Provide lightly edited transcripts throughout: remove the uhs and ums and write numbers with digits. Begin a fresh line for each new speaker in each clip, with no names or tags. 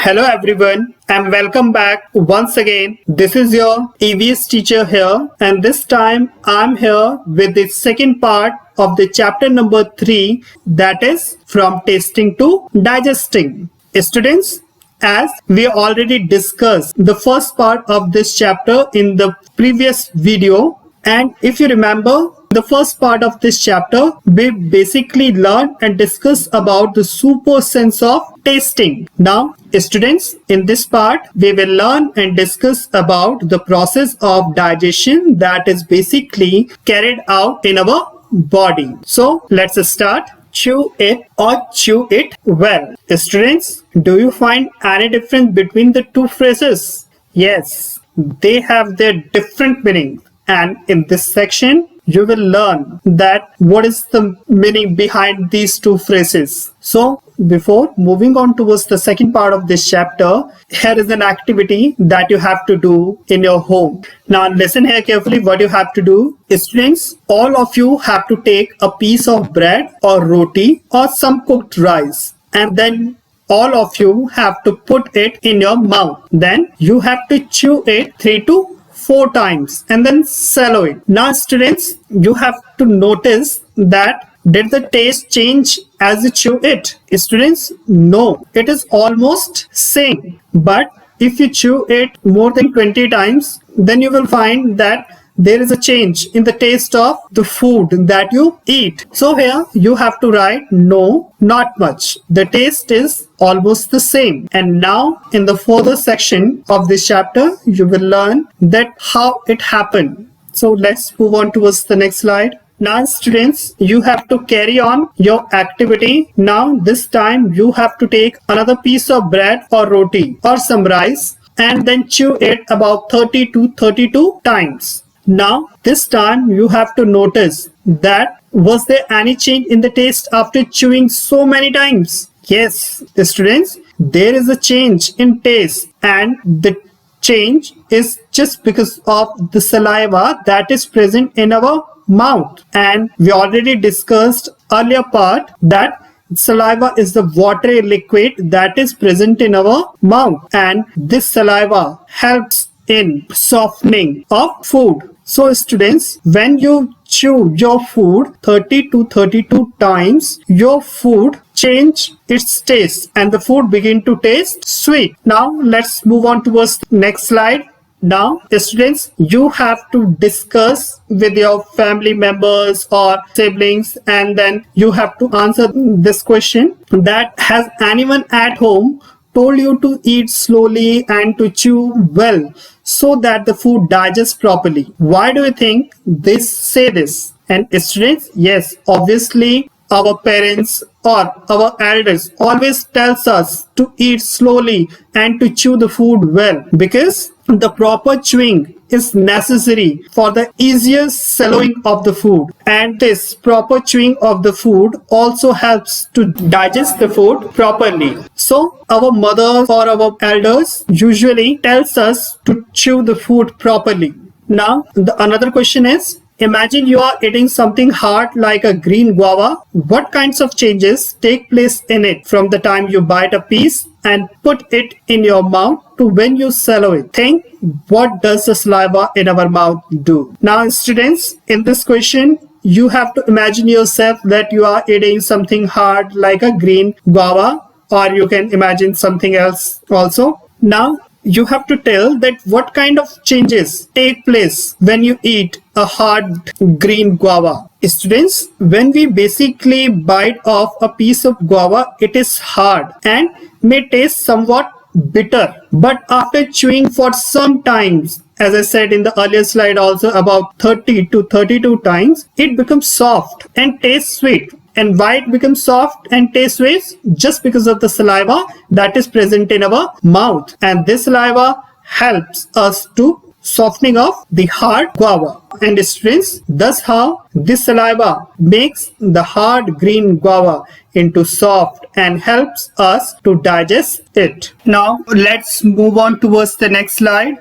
Hello everyone and welcome back once again. This is your EVS teacher here, and this time I'm here with the second part of the chapter number 3, that is from tasting to digesting. Students, as we already discussed the first part of this chapter in the previous video, and if you remember the first part of this chapter, we basically learned and discussed about the super sense of tasting. Now, students, in this part, we will learn and discuss about the process of digestion that is basically carried out in our body. So, let's start. Chew it or chew it well. Students, do you find any difference between the two phrases? Yes, they have their different meaning. And in this section, you will learn that what is the meaning behind these two phrases. So, before moving on towards the second part of this chapter, here is an activity that you have to do in your home. Now, listen here carefully what you have to do. Students, all of you have to take a piece of bread or roti or some cooked rice, and then all of you have to put it in your mouth. Then you have to chew it 3 to 4 times and then swallow it. Now students, you have to notice that did the taste change as you chew it? Students, no, it is almost same. But if you chew it more than 20 times, then you will find that there is a change in the taste of the food that you eat. So here you have to write no, not much. The taste is almost the same. And now in the further section of this chapter, you will learn that how it happened. So let's move on towards the next slide. Now students, you have to carry on your activity. Now this time you have to take another piece of bread or roti or some rice and then chew it about 30 to 32 times. Now, this time you have to notice that was there any change in the taste after chewing so many times? Yes, students, there is a change in taste, and the change is just because of the saliva that is present in our mouth. And we already discussed earlier part that saliva is the watery liquid that is present in our mouth, and this saliva helps in softening of food. So students, when you chew your food 30 to 32 times, your food change its taste and the food begin to taste sweet. Now let's move on towards the next slide. Now students, you have to discuss with your family members or siblings, and then you have to answer this question that has anyone at home told you to eat slowly and to chew well so that the food digests properly? Why do you think they say this? And students, yes, obviously our parents or our elders always tells us to eat slowly and to chew the food well, because the proper chewing is necessary for the easier swallowing of the food, and this proper chewing of the food also helps to digest the food properly. So our mothers or our elders usually tells us to chew the food properly. Now another question is, imagine you are eating something hard like a green guava. What kinds of changes take place in it from the time you bite a piece and put it in your mouth to when you swallow it? Think, what does the saliva in our mouth do? Now students, in this question, you have to imagine yourself that you are eating something hard like a green guava, or you can imagine something else also. Now you have to tell that what kind of changes take place when you eat a hard green guava. Students, when we basically bite off a piece of guava, it is hard and may taste somewhat bitter, but after chewing for some times, as I said in the earlier slide also, about 30 to 32 times, it becomes soft and tastes sweet. And why it becomes soft and tastes sweet? Just because of the saliva that is present in our mouth, and this saliva helps us to softening of the hard guava. And students, thus how this saliva makes the hard green guava into soft and helps us to digest it. Now let's move on towards the next slide.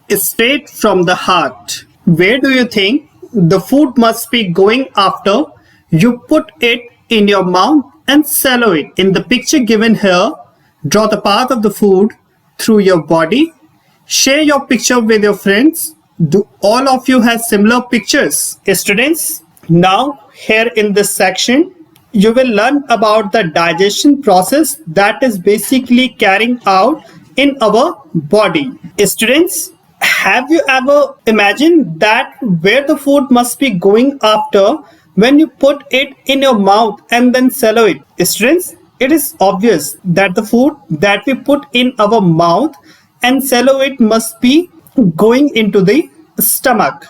Straight from the heart. Where do you think the food must be going after you put it in your mouth and swallow it? In the picture given here, Draw the path of the food through your body. Share your picture with your friends. Do all of you have similar pictures? Students, now here in this section, you will learn about the digestion process that is basically carrying out in our body. Students, have you ever imagined that where the food must be going after when you put it in your mouth and then swallow it? Students, it is obvious that the food that we put in our mouth and swallow it must be going into the stomach.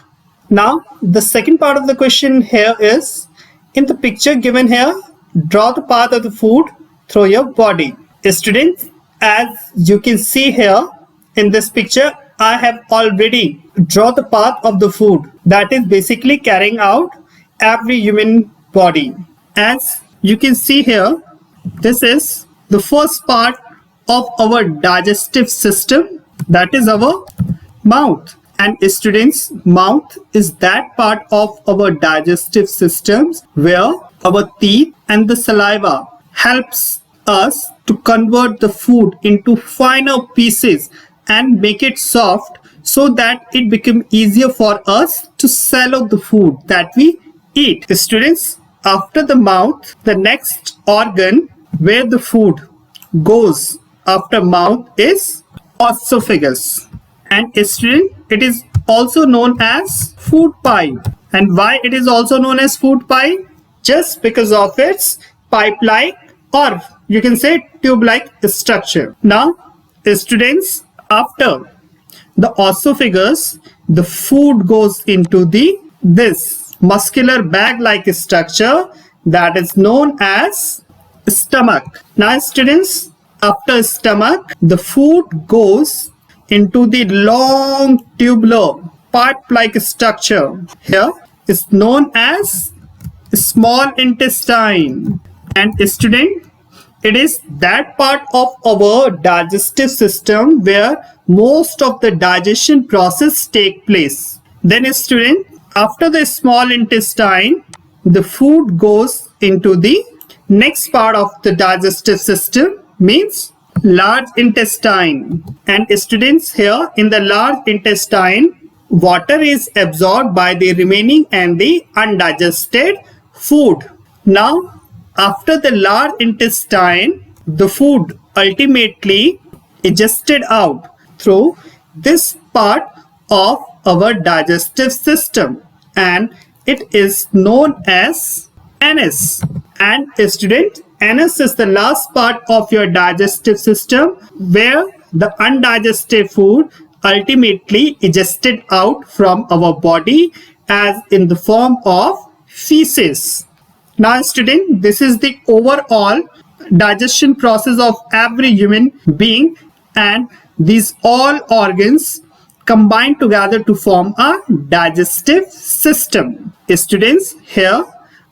Now, the second part of the question here is, in the picture given here, draw the path of the food through your body. Students, as you can see here in this picture, I have already drawn the path of the food that is basically carrying out every human body. As you can see here, this is the first part of our digestive system, that is our mouth. And students, mouth is that part of our digestive systems where our teeth and the saliva helps us to convert the food into finer pieces and make it soft so that it become easier for us to swallow the food that we eat. Students, after the mouth, the next organ where the food goes after mouth is esophagus. And student, it is also known as food pipe. And why it is also known as food pipe? Just because of its pipe-like, or you can say tube-like structure. Now, students, after the esophagus, the food goes into this muscular bag-like structure that is known as stomach. Now, students, after stomach, the food goes into the long tubular pipe-like structure. Here is known as small intestine. And student, it is that part of our digestive system where most of the digestion process take place. Then student, after the small intestine, the food goes into the next part of the digestive system, means large intestine. And students, here in the large intestine, water is absorbed by the remaining and the undigested food. Now, after the large intestine, the food ultimately digested out through this part of our digestive system, and it is known as anus. And student, anus is the last part of your digestive system where the undigested food ultimately digested out from our body as in the form of feces. Now student, this is the overall digestion process of every human being, and these all organs combine together to form a digestive system. Students, here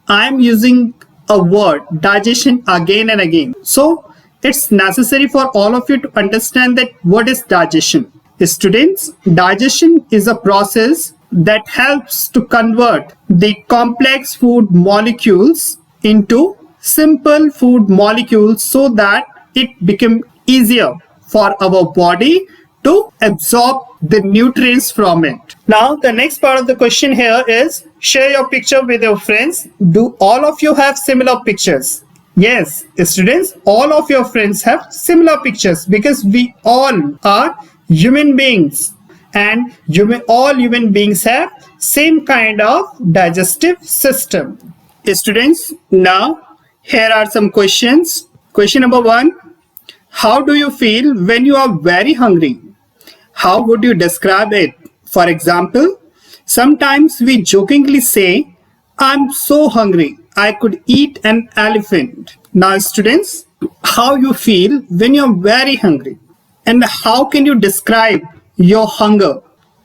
I am using a word digestion again and again. So it's necessary for all of you to understand that what is digestion. Students, digestion is a process that helps to convert the complex food molecules into simple food molecules so that it becomes easier for our body to absorb the nutrients from it. Now, the next part of the question here is, share your picture with your friends. Do all of you have similar pictures? Yes, students, all of your friends have similar pictures because we all are human beings, and all human beings have same kind of digestive system. Students, now here are some questions. Question number 1. How do you feel when you are very hungry? How would you describe it? For example, sometimes we jokingly say, I'm so hungry, I could eat an elephant. Now students, how you feel when you're very hungry? And how can you describe your hunger?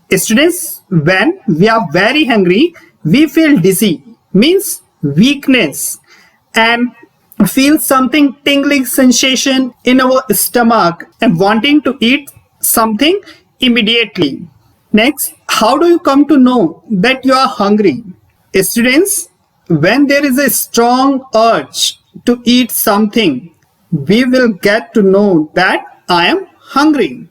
Students, when we are very hungry, we feel dizzy, means weakness, and feel something tingling sensation in our stomach and wanting to eat something immediately. Next, how do you come to know that you are hungry? Students, when there is a strong urge to eat something, we will get to know that I am hungry.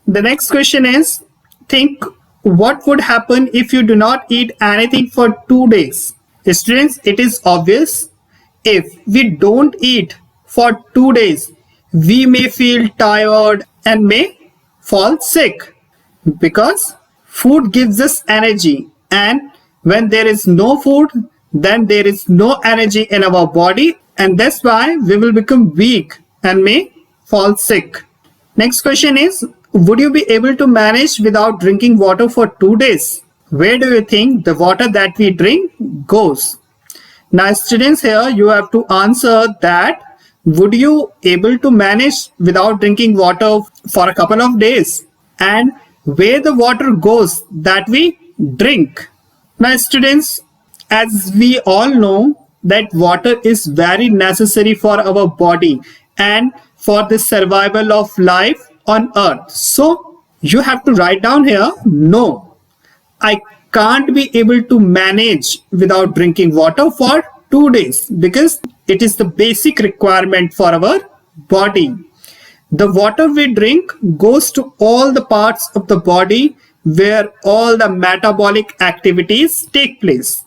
The next question is, think what would happen if you do not eat anything for 2 days? Students, it is obvious. If we don't eat for 2 days, we may feel tired and may fall sick, because food gives us energy, and when there is no food, then there is no energy in our body, and that's why we will become weak and may fall sick. Next question is, would you be able to manage without drinking water for 2 days? Where do you think the water that we drink goes? Now students, here you have to answer that would you able to manage without drinking water for a couple of days, and where the water goes that we drink. Now students, as we all know that water is very necessary for our body and for the survival of life on earth. So you have to write down here, no, I can't be able to manage without drinking water for 2 days, because it is the basic requirement for our body. The water we drink goes to all the parts of the body where all the metabolic activities take place.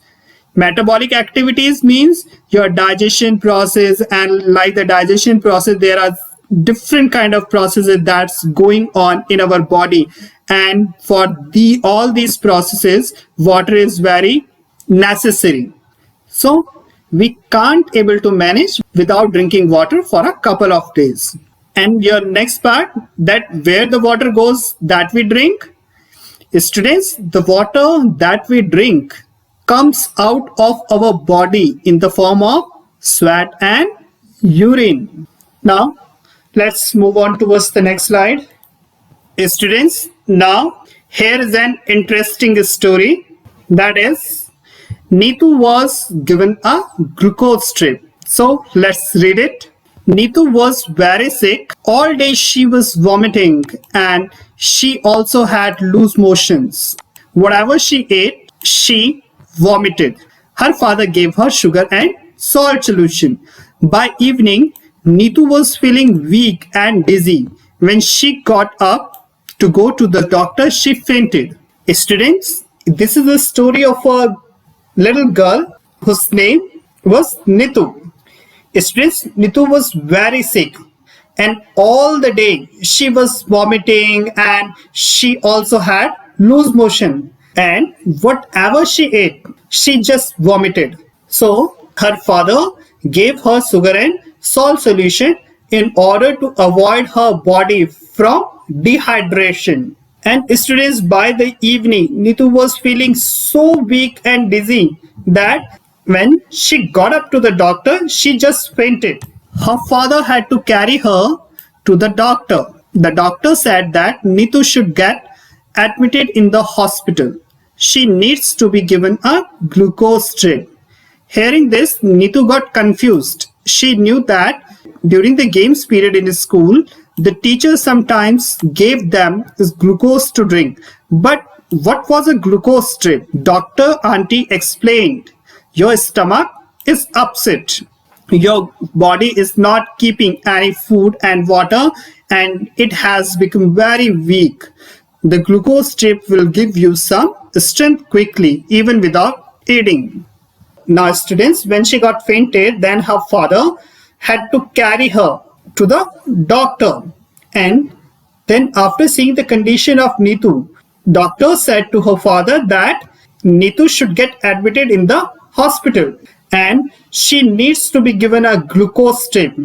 Metabolic activities means your digestion process, and like the digestion process, there are different kind of processes that's going on in our body, and for all these processes water is very necessary. So we can't able to manage without drinking water for a couple of days. And your next part, that where the water goes that we drink. Students, the water that we drink comes out of our body in the form of sweat and urine. Now let's move on towards the next slide. Students, now here is an interesting story. That is, Neetu was given a glucose drip. So let's read it. Neetu was very sick. All day she was vomiting, and she also had loose motions. Whatever she ate, she vomited. Her father gave her sugar and salt solution. By evening, Neetu was feeling weak and dizzy. When she got up to go to the doctor, she fainted. Students, this is the story of a little girl whose name was Neetu. Students, Neetu was very sick, and all the day she was vomiting, and she also had loose motion, and whatever she ate, she just vomited. So her father gave her sugar and salt solution in order to avoid her body from dehydration. And students, by the evening, Neetu was feeling so weak and dizzy that when she got up to the doctor, she just fainted. Her father had to carry her to the doctor. The doctor said that Neetu should get admitted in the hospital. She needs to be given a glucose drip. Hearing this, Neetu got confused. She knew that during the games period in school, the teacher sometimes gave them this glucose to drink. But what was a glucose drip? Dr. Auntie explained, your stomach is upset. Your body is not keeping any food and water, and it has become very weak. The glucose drip will give you some strength quickly, even without eating. Now students, when she got fainted, then her father had to carry her to the doctor. And then after seeing the condition of Neetu, doctor said to her father that Neetu should get admitted in the hospital and she needs to be given a glucose drip.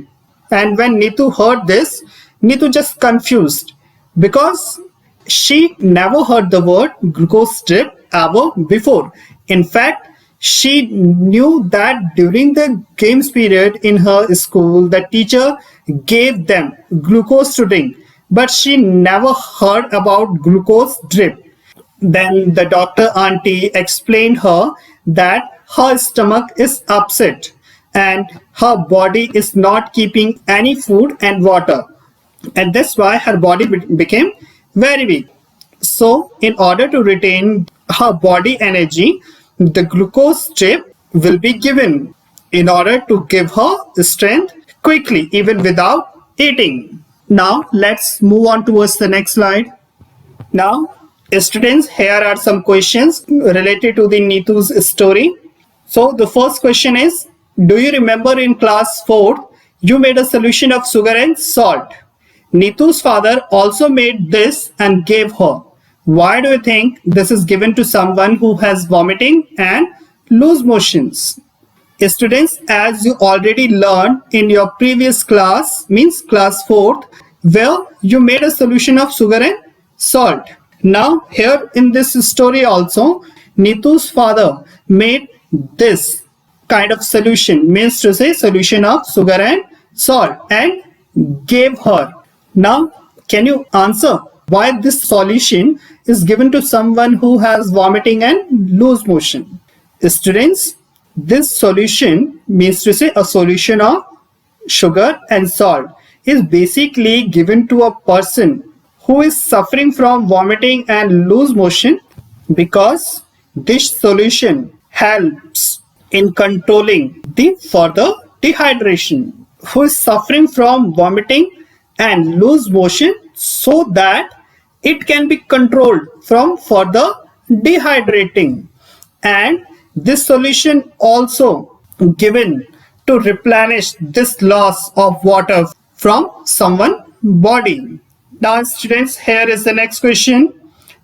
And when Neetu heard this, Neetu just confused, because she never heard the word glucose drip ever before. In fact, she knew that during the games period in her school, the teacher gave them glucose to drink, but she never heard about glucose drip. Then the doctor auntie explained her that her stomach is upset and her body is not keeping any food and water, and that's why her body became very weak. So in order to retain her body energy, the glucose drip will be given in order to give her strength quickly even without eating. Now let's move on towards the next slide. Now students, here are some questions related to the Neetu's story. So the first question is, do you remember in class 4th you made a solution of sugar and salt? Neetu's father also made this and gave her. Why do you think this is given to someone who has vomiting and loose motions? Students, as you already learned in your previous class, means class 4th, where you made a solution of sugar and salt. Now here in this story also, Neetu's father made this kind of solution, means to say solution of sugar and salt, and gave her. Now can you answer why this solution is given to someone who has vomiting and loose motion? Students, this solution, means to say a solution of sugar and salt, is basically given to a person who is suffering from vomiting and loose motion, because this solution helps in controlling the further dehydration. Who is suffering from vomiting and loose motion, so that it can be controlled from further dehydrating. And this solution also given to replenish this loss of water from someone's body. Now students, here is the next question.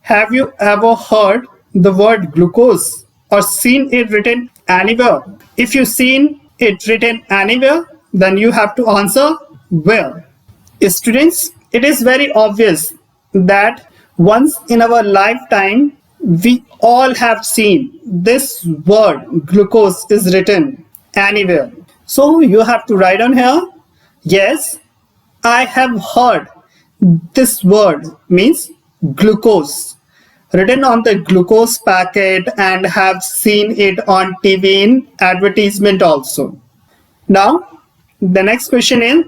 Have you ever heard the word glucose or seen it written anywhere? If you've seen it written anywhere, then you have to answer where. Students, it is very obvious that once in our lifetime we all have seen this word glucose is written anywhere. So you have to write on here, yes, I have heard this word, means glucose, written on the glucose packet, and have seen it on TV in advertisement also. Now the next question is,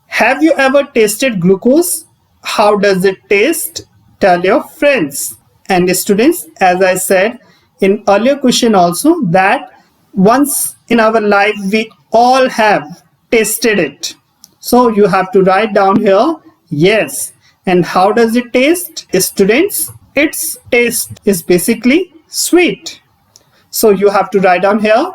have you ever tasted glucose? How does it taste? Tell your friends. And students, as I said in earlier question also, that once in our life we all have tasted it. So you have to write down here, yes. And how does it taste? Students, its taste is basically sweet. So you have to write down here,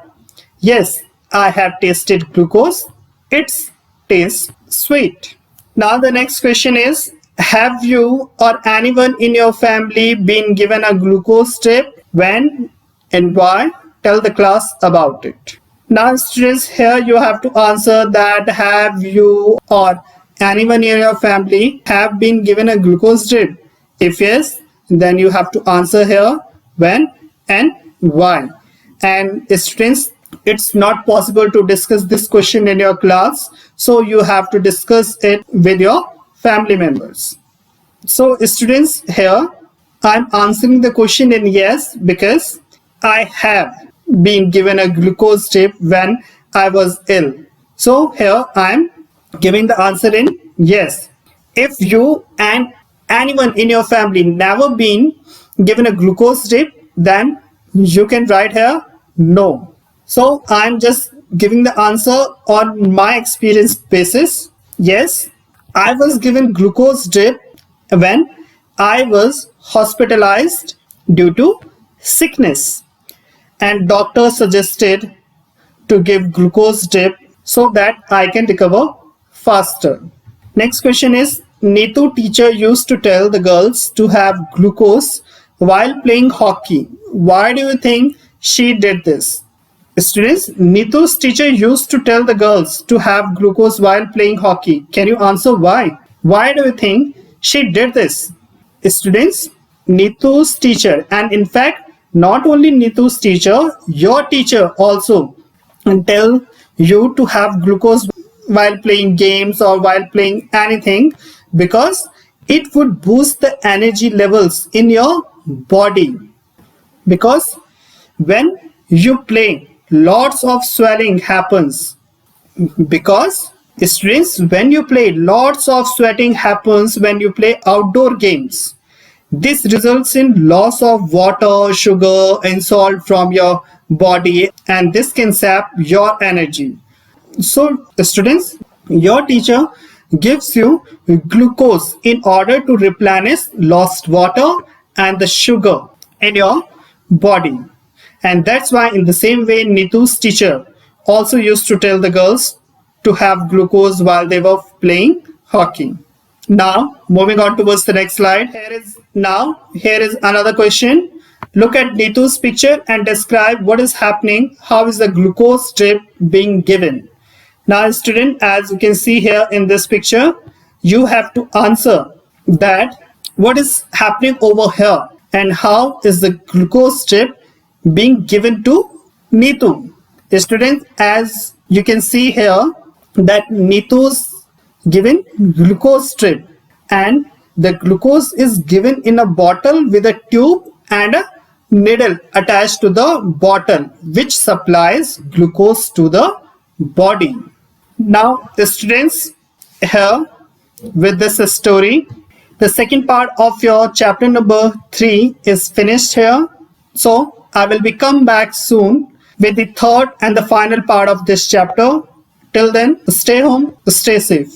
yes, I have tasted glucose. Its taste sweet. Now the next question is, have you or anyone in your family been given a glucose drip? When and why? Tell the class about it. Now students, here you have to answer that have you or anyone in your family have been given a glucose drip? If yes, then you have to answer here when and why. And students, it's not possible to discuss this question in your class, so you have to discuss it with your family members. So students, here I'm answering the question in yes, because I have been given a glucose drip when I was ill. So here I'm giving the answer in yes. If you and anyone in your family never been given a glucose drip, then you can write here no. So I'm just giving the answer on my experience basis. Yes, I was given glucose drip when I was hospitalized due to sickness, and doctor suggested to give glucose drip so that I can recover faster. Next question is, Neetu teacher used to tell the girls to have glucose while playing hockey. Why do you think she did this? Students, Neetu's teacher used to tell the girls to have glucose while playing hockey. Can you answer why? Why do you think she did this? Students, Neetu's teacher, and in fact not only Neetu's teacher, your teacher also tell you to have glucose while playing games or while playing anything, because it would boost the energy levels in your body. Because when you play, lots of swelling happens. Because students, when you play, lots of sweating happens when you play outdoor games. This results in loss of water, sugar and salt from your body, and this can sap your energy. So students, your teacher gives you glucose in order to replenish lost water and the sugar in your body. And that's why in the same way Nitu's teacher also used to tell the girls to have glucose while they were playing hockey. Now moving on towards the next slide. Here is another question. Look at Nitu's picture and describe what is happening. How is the glucose drip being given? Now student, as you can see here in this picture, you have to answer that what is happening over here and how is the glucose drip being given to Nitu. Students, as you can see here that Nitu's given glucose drip and the glucose is given in a bottle with a tube and a needle attached to the bottle which supplies glucose to the body. Now the students, here with this story, the second part of your chapter number 3 is finished here. So I will be come back soon with the third and the final part of this chapter. Till then, stay home, stay safe.